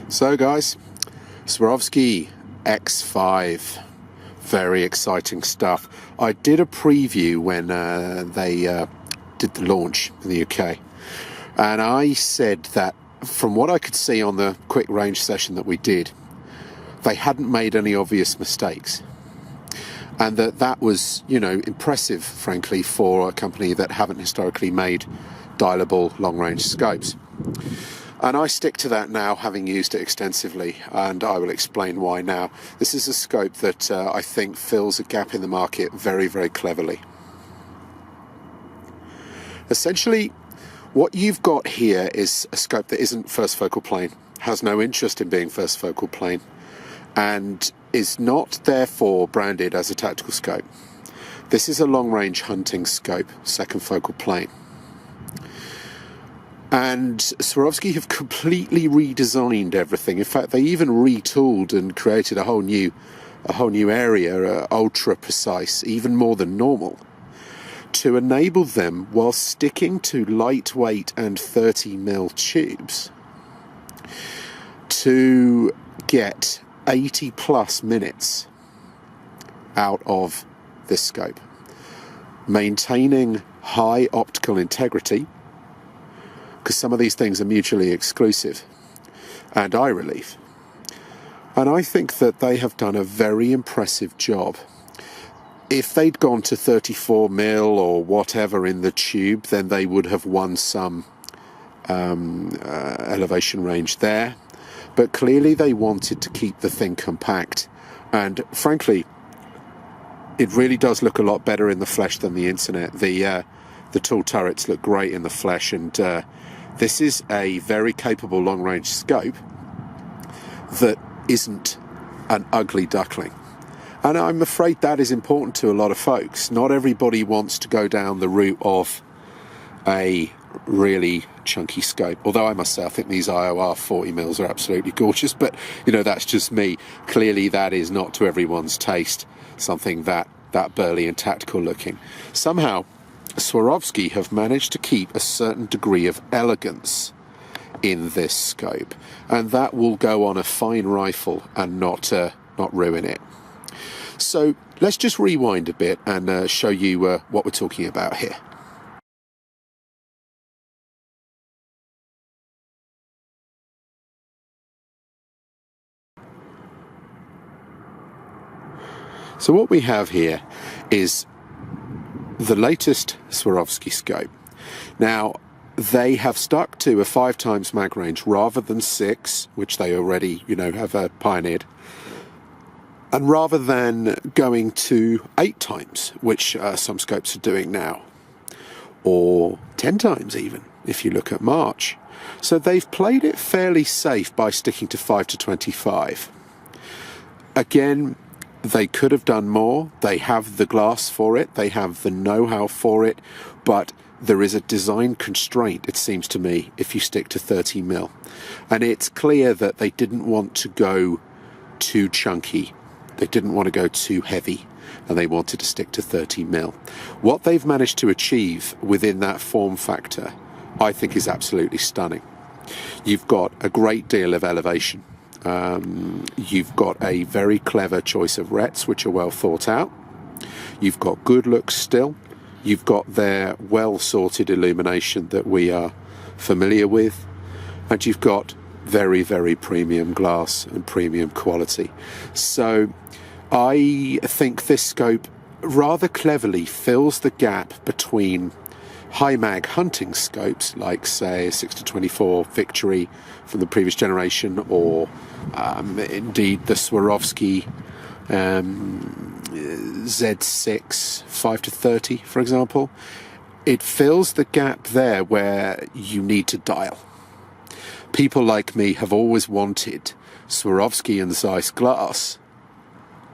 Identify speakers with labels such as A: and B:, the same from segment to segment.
A: So guys, Swarovski X5, very exciting stuff. I did a preview when they did the launch in the UK, and I said that from what I could see on the quick range session that we did, they hadn't made any obvious mistakes, and that was, you know, impressive, frankly, for a company that haven't historically made dialable long-range scopes. And I stick to that now, having used it extensively, and I will explain why now. This is a scope that I think fills a gap in the market very, very cleverly. Essentially, what you've got here is a scope that isn't first focal plane, has no interest in being first focal plane, and is not therefore branded as a tactical scope. This is a long-range hunting scope, second focal plane. And Swarovski have completely redesigned everything. In fact, they even retooled and created a whole new area, ultra precise, even more than normal, to enable them, while sticking to lightweight and 30mm tubes, to get 80 plus minutes out of this scope, maintaining high optical integrity, because some of these things are mutually exclusive, and eye relief. And I think that they have done a very impressive job. If they'd gone to 34mm or whatever in the tube, then they would have won some elevation range there. But clearly they wanted to keep the thing compact, and frankly, it really does look a lot better in the flesh than the internet. The tall turrets look great in the flesh, and this is a very capable long-range scope that isn't an ugly duckling. And I'm afraid that is important to a lot of folks. Not everybody wants to go down the route of a really chunky scope. Although I must say, I think these IOR 40mm are absolutely gorgeous, but, you know, that's just me. Clearly that is not to everyone's taste, something that burly and tactical looking. Somehow, Swarovski have managed to keep a certain degree of elegance in this scope, and that will go on a fine rifle and not ruin it. So let's just rewind a bit and show you what we're talking about here. So what we have here is the latest Swarovski scope. Now, they have stuck to a 5x mag range rather than 6, which they already, you know, have pioneered, and rather than going to 8x, which some scopes are doing now, or 10x even, if you look at March. So they've played it fairly safe by sticking to 5-25. Again, they could have done more. They have the glass for it. They have the know-how for it. But there is a design constraint, it seems to me, if you stick to 30mm. And it's clear that they didn't want to go too chunky. They didn't want to go too heavy. And they wanted to stick to 30mm. What they've managed to achieve within that form factor, I think, is absolutely stunning. You've got a great deal of elevation. You've got a very clever choice of rets, which are well thought out. You've got good looks still. You've got their well-sorted illumination that we are familiar with. And you've got very, very premium glass and premium quality. So I think this scope rather cleverly fills the gap between high mag hunting scopes, like say 6-24 Victory from the previous generation, or indeed the Swarovski Z6 5-30, for example. It fills the gap there where you need to dial. People like me have always wanted Swarovski and Zeiss glass,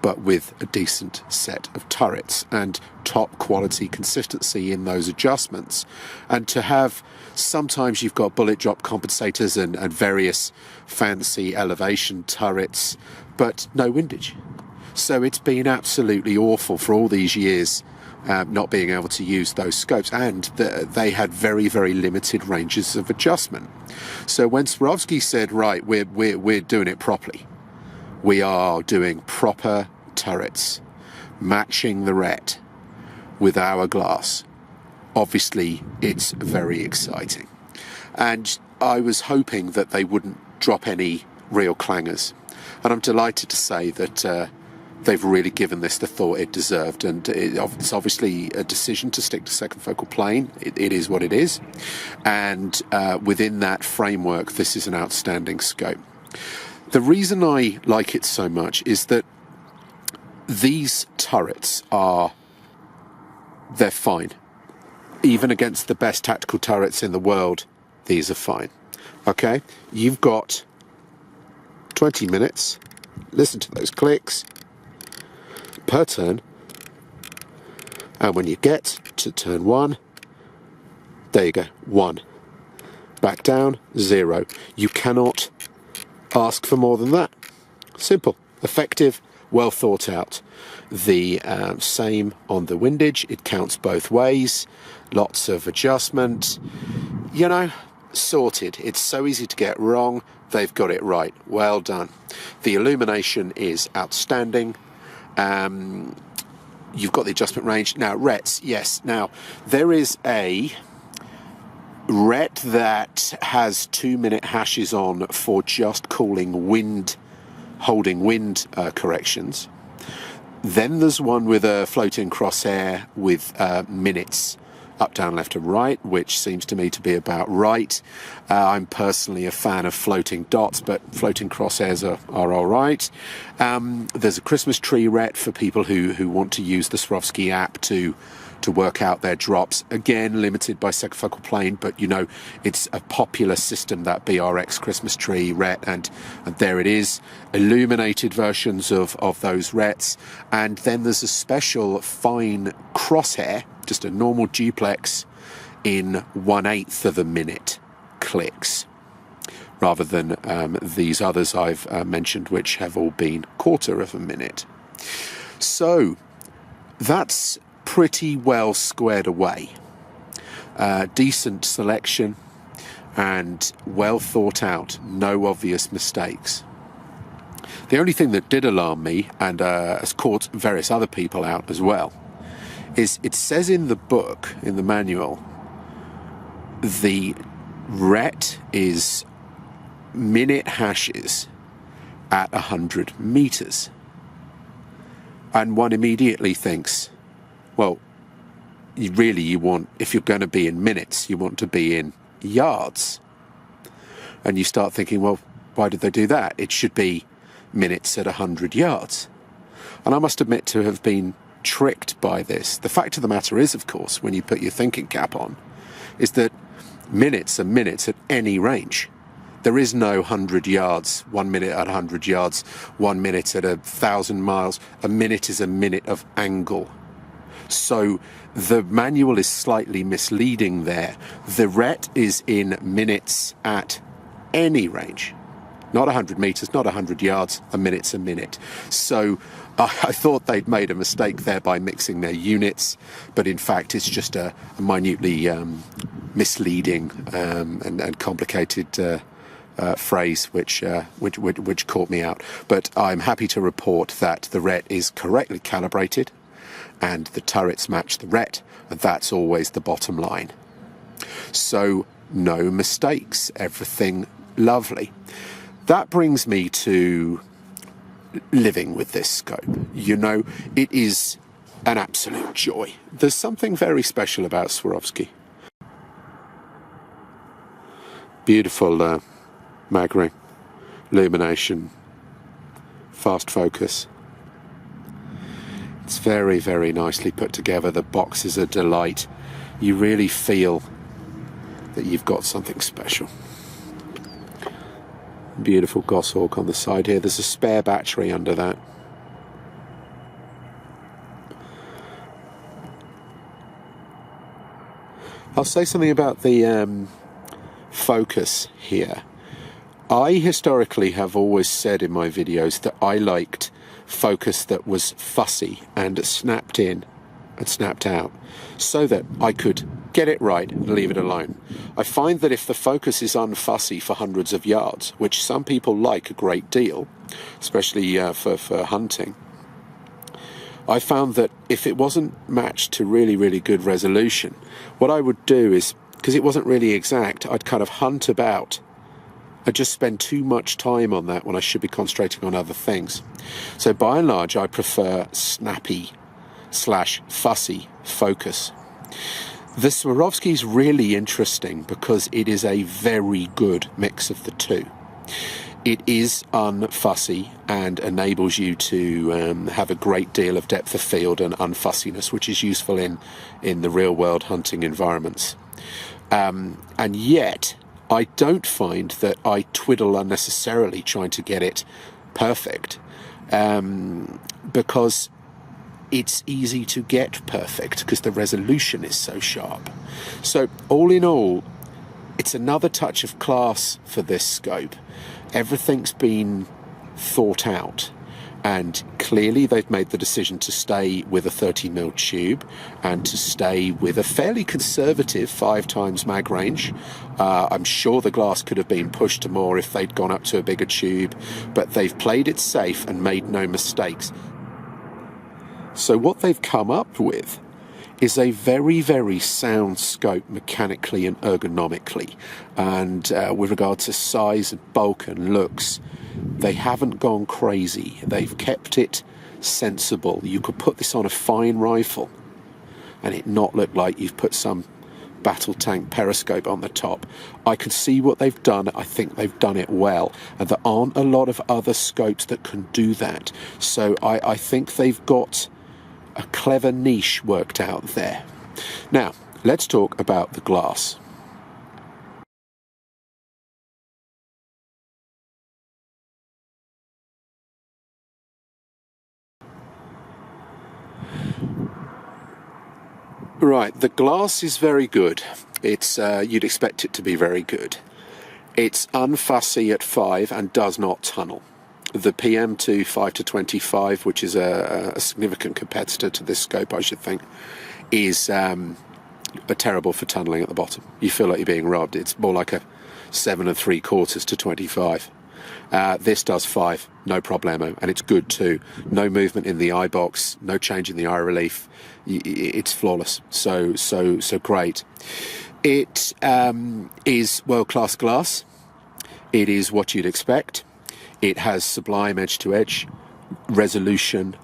A: but with a decent set of turrets and top quality consistency in those adjustments. And to have, sometimes you've got bullet drop compensators and various fancy elevation turrets, but no windage. So it's been absolutely awful for all these years not being able to use those scopes, and they had very, very limited ranges of adjustment. So when Swarovski said, right, we're doing it properly, we are doing proper turrets, matching the ret with our glass, obviously it's very exciting. And I was hoping that they wouldn't drop any real clangers, and I'm delighted to say that they've really given this the thought it deserved, and it's obviously a decision to stick to second focal plane. It is what it is, and within that framework, this is an outstanding scope. The reason I like it so much is that these turrets they're fine. Even against the best tactical turrets in the world, these are fine. Okay, you've got 20 minutes. Listen to those clicks per turn, and when you get to turn 1, there you go, 1. Back down, 0. You cannot ask for more than that. Simple, effective, well thought out. The same on the windage, it counts both ways, lots of adjustment, you know, sorted. It's so easy to get wrong, they've got it right. Well done. The illumination is outstanding. You've got the adjustment range. Now, rets, yes. Now, there is a ret that has 2-minute hashes on for just calling wind, holding wind corrections. Then there's one with a floating crosshair with minutes, up, down, left and right, which seems to me to be about right. I'm personally a fan of floating dots, but floating crosshairs are all right. There's a Christmas tree ret for people who want to use the Swarovski app to work out their drops. Again, limited by second focal plane, but you know, it's a popular system, that BRX Christmas tree ret, and there it is. Illuminated versions of those rets. And then there's a special fine crosshair, just a normal duplex in 1/8 of a minute clicks, rather than these others I've mentioned, which have all been 1/4 of a minute. So that's pretty well squared away. Decent selection and well thought out, no obvious mistakes. The only thing that did alarm me, and has caught various other people out as well, is it says in the book, in the manual, the ret is minute hashes at 100 meters. And one immediately thinks, well, you want, if you're going to be in minutes, you want to be in yards. And you start thinking, well, why did they do that? It should be minutes at 100 yards. And I must admit to have been tricked by this. The fact of the matter is, of course, when you put your thinking cap on, is that minutes are minutes at any range. There is no 100 yards, 1 minute at 100 yards, 1 minute at 1,000 miles. A minute is a minute of angle. So the manual is slightly misleading there. The ret is in minutes at any range. Not 100 meters, not 100 yards, a minute's a minute. So I thought they'd made a mistake there by mixing their units, but in fact it's just a minutely misleading and complicated phrase which caught me out. But I'm happy to report that the ret is correctly calibrated and the turrets match the ret, and that's always the bottom line. So no mistakes, everything lovely. That brings me to living with this scope. You know, it is an absolute joy. There's something very special about Swarovski. Beautiful mag ring, illumination, fast focus. It's very, very nicely put together. The box is a delight. You really feel that you've got something special. Beautiful goshawk on the side here. There's a spare battery under that. I'll say something about the focus here. I historically have always said in my videos that I liked focus that was fussy and snapped in and snapped out so that I could get it right and leave it alone. I find that if the focus is unfussy for hundreds of yards, which some people like a great deal, especially for hunting, I found that if it wasn't matched to really, really good resolution, what I would do is, because it wasn't really exact, I'd kind of hunt about. I just spend too much time on that when I should be concentrating on other things. So by and large, I prefer snappy/fussy focus. The Swarovski is really interesting because it is a very good mix of the two. It is unfussy and enables you to have a great deal of depth of field and unfussiness, which is useful in the real-world hunting environments. And yet, I don't find that I twiddle unnecessarily trying to get it perfect, because it's easy to get perfect because the resolution is so sharp. So all in all, it's another touch of class for this scope. Everything's been thought out, and clearly they've made the decision to stay with a 30mm tube and to stay with a fairly conservative 5x mag range. I'm sure the glass could have been pushed to more if they'd gone up to a bigger tube, but they've played it safe and made no mistakes. So what they've come up with is a very, very sound scope mechanically and ergonomically. And with regard to size and bulk and looks, they haven't gone crazy. They've kept it sensible. You could put this on a fine rifle and it not look like you've put some battle tank periscope on the top. I can see what they've done. I think they've done it well. And there aren't a lot of other scopes that can do that. So I think they've got a clever niche worked out there. Now, let's talk about the glass. Right, the glass is very good. It's you'd expect it to be very good. It's unfussy at 5 and does not tunnel. The PM2 5-25, which is a significant competitor to this scope, I should think, is terrible for tunnelling at the bottom. You feel like you're being robbed. It's more like a 7 3/4 to 25. This does 5, no problemo, and it's good too. No movement in the eye box, no change in the eye relief. It's flawless. So great. It is world-class glass. It is what you'd expect. It has sublime edge-to-edge resolution,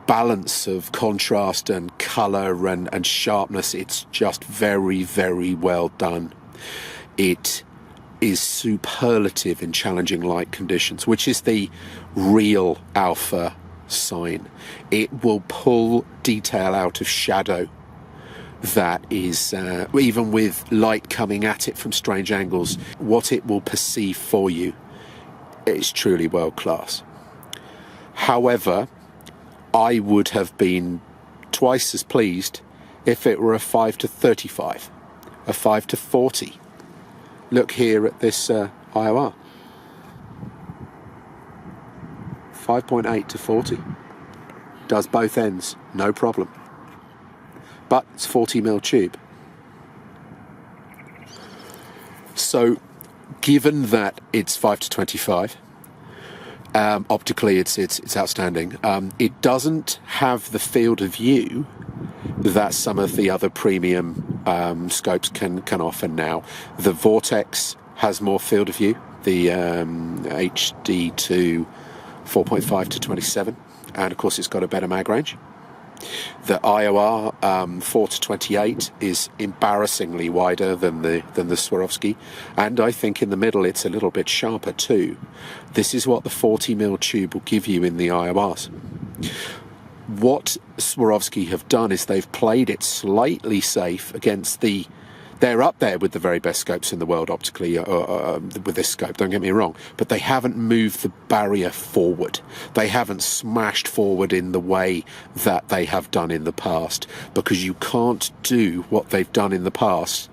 A: balance of contrast and colour and sharpness. It's just very, very well done. It is superlative in challenging light conditions, which is the real alpha sign. It will pull detail out of shadow that is, even with light coming at it from strange angles, what it will perceive for you is truly world class. However, I would have been twice as pleased if it were a 5-35, a 5-40. Look here at this IOR. 5.8 to 40. Does both ends, no problem. But it's 40mm tube. So, given that it's 5-25, optically it's outstanding. It doesn't have the field of view that some of the other premium scopes can offer now. The Vortex has more field of view. The HD2 4.5 to 27, and of course it's got a better mag range. The IOR 4 to 28 is embarrassingly wider than the Swarovski, and I think in the middle it's a little bit sharper too. This is what the 40mm tube will give you in the IORs. What Swarovski have done is they've played it slightly safe against the... They're up there with the very best scopes in the world optically with this scope, don't get me wrong, but they haven't moved the barrier forward. They haven't smashed forward in the way that they have done in the past, because you can't do what they've done in the past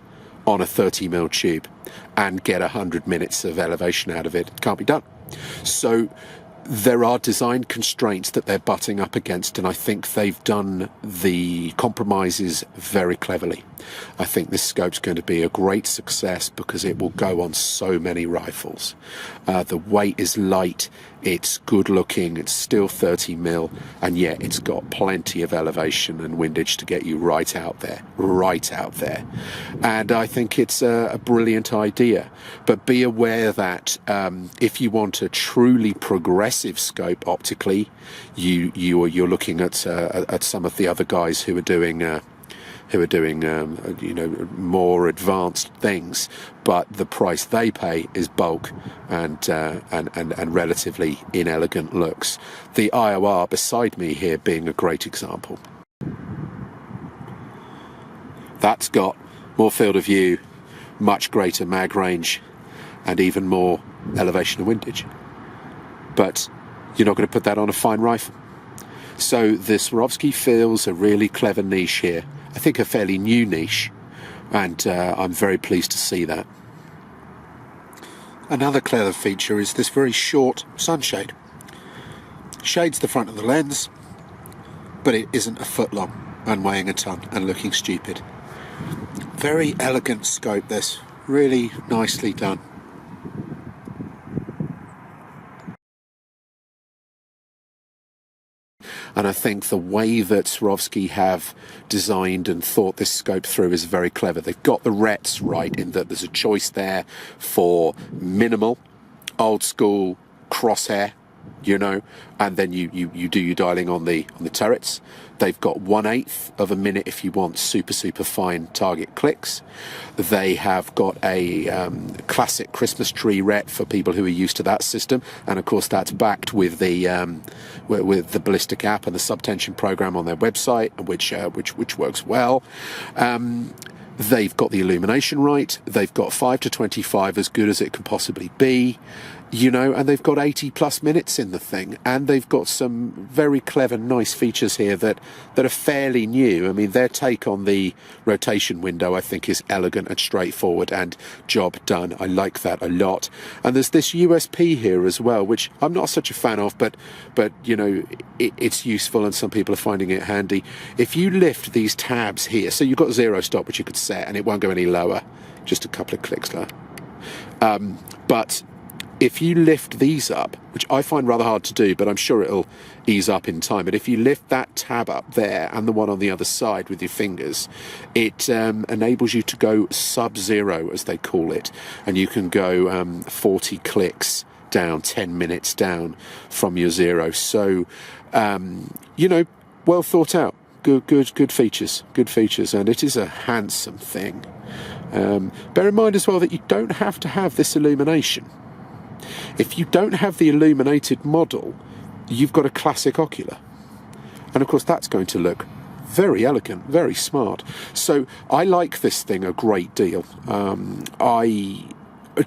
A: on a 30mm tube and get 100 minutes of elevation out of it. It can't be done. So there are design constraints that they're butting up against, and I think they've done the compromises very cleverly. I think this scope's going to be a great success because it will go on so many rifles. The weight is light, it's good looking, it's still 30mm, and yet it's got plenty of elevation and windage to get you right out there. And I think it's a brilliant idea. But be aware that if you want a truly progressive scope optically, you're looking at some of the other guys who are doing more advanced things, but the price they pay is bulk and relatively inelegant looks. The IOR beside me here being a great example. That's got more field of view, much greater mag range, and even more elevation and windage. But you're not going to put that on a fine rifle. So the Swarovski fills a really clever niche here. I think a fairly new niche, and I'm very pleased to see that. Another clever feature is this very short sunshade. Shades the front of the lens, but it isn't a foot long and weighing a ton and looking stupid. Very elegant scope, this. Really nicely done. And I think the way that Swarovski have designed and thought this scope through is very clever. They've got the rets right in that there's a choice there for minimal, old school crosshair, and then you do your dialing on the turrets. They've got 1/8 of a minute if you want super fine target clicks. They have got a classic Christmas tree ret for people who are used to that system, and of course that's backed with the ballistic app and the subtension program on their website, which works well. They've got the illumination right. They've got 5 to 25 as good as it can possibly be, and they've got 80+ minutes in the thing, and they've got some very clever, nice features here that are fairly new. I mean, their take on the rotation window, I think, is elegant and straightforward and job done. I like that a lot. And there's this USP here as well, which I'm not such a fan of, but it's useful, and some people are finding it handy. If you lift these tabs here, so you've got zero stop, which you could set, and it won't go any lower, just a couple of clicks lower. But if you lift these up, which I find rather hard to do, but I'm sure it'll ease up in time, but if you lift that tab up there and the one on the other side with your fingers, it enables you to go sub-zero, as they call it, and you can go 40 clicks down, 10 minutes down from your zero. So, well thought out. Good features, and it is a handsome thing. Bear in mind as well that you don't have to have this illumination. If you don't have the illuminated model, you've got a classic ocular, and of course that's going to look very elegant, very smart. So I like this thing a great deal. I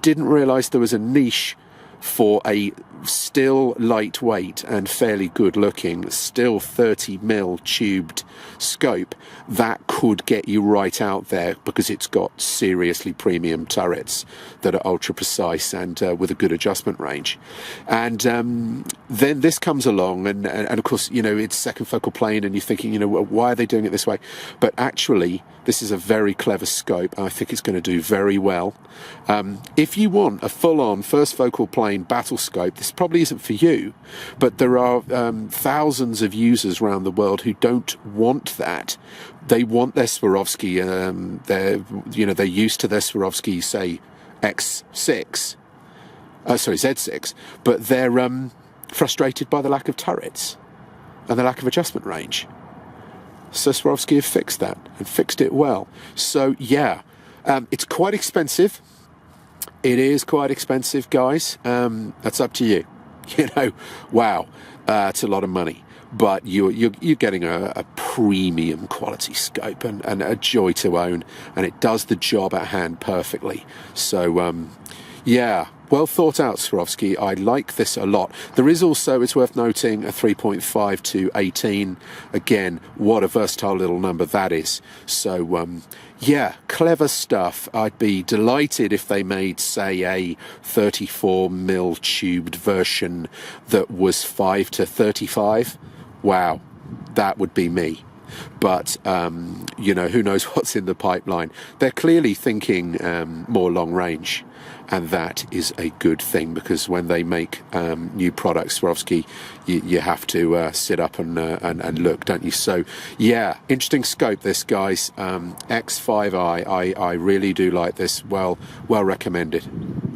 A: didn't realise there was a niche for a still lightweight and fairly good looking, still 30mm tubed scope that could get you right out there, because it's got seriously premium turrets that are ultra precise and with a good adjustment range. And then this comes along, and of course, it's second focal plane, and you're thinking, why are they doing it this way? But actually, this is a very clever scope, and I think it's going to do very well. If you want a full-on first focal plane battle scope, this probably isn't for you, but there are thousands of users around the world who don't want that. They want their Swarovski, they're used to their Swarovski, say, Z6, but they're frustrated by the lack of turrets and the lack of adjustment range. So Swarovski have fixed that, and fixed it well. So yeah, it's quite expensive. It is quite expensive, guys. That's up to you. Wow, it's a lot of money, but you're getting a premium quality scope and a joy to own, and it does the job at hand perfectly. So yeah, well thought out Swarovski. I like this a lot. There is also, it's worth noting, a 3.5 to 18. Again, what a versatile little number that is. So, yeah, clever stuff. I'd be delighted if they made, say, a 34mm tubed version that was 5 to 35. Wow, that would be me. But, you know, who knows what's in the pipeline. They're clearly thinking more long range. And that is a good thing, because when they make new products, Swarovski, you have to sit up and look, don't you? So, yeah, interesting scope, this, guys. X5i, I really do like this. Well recommended.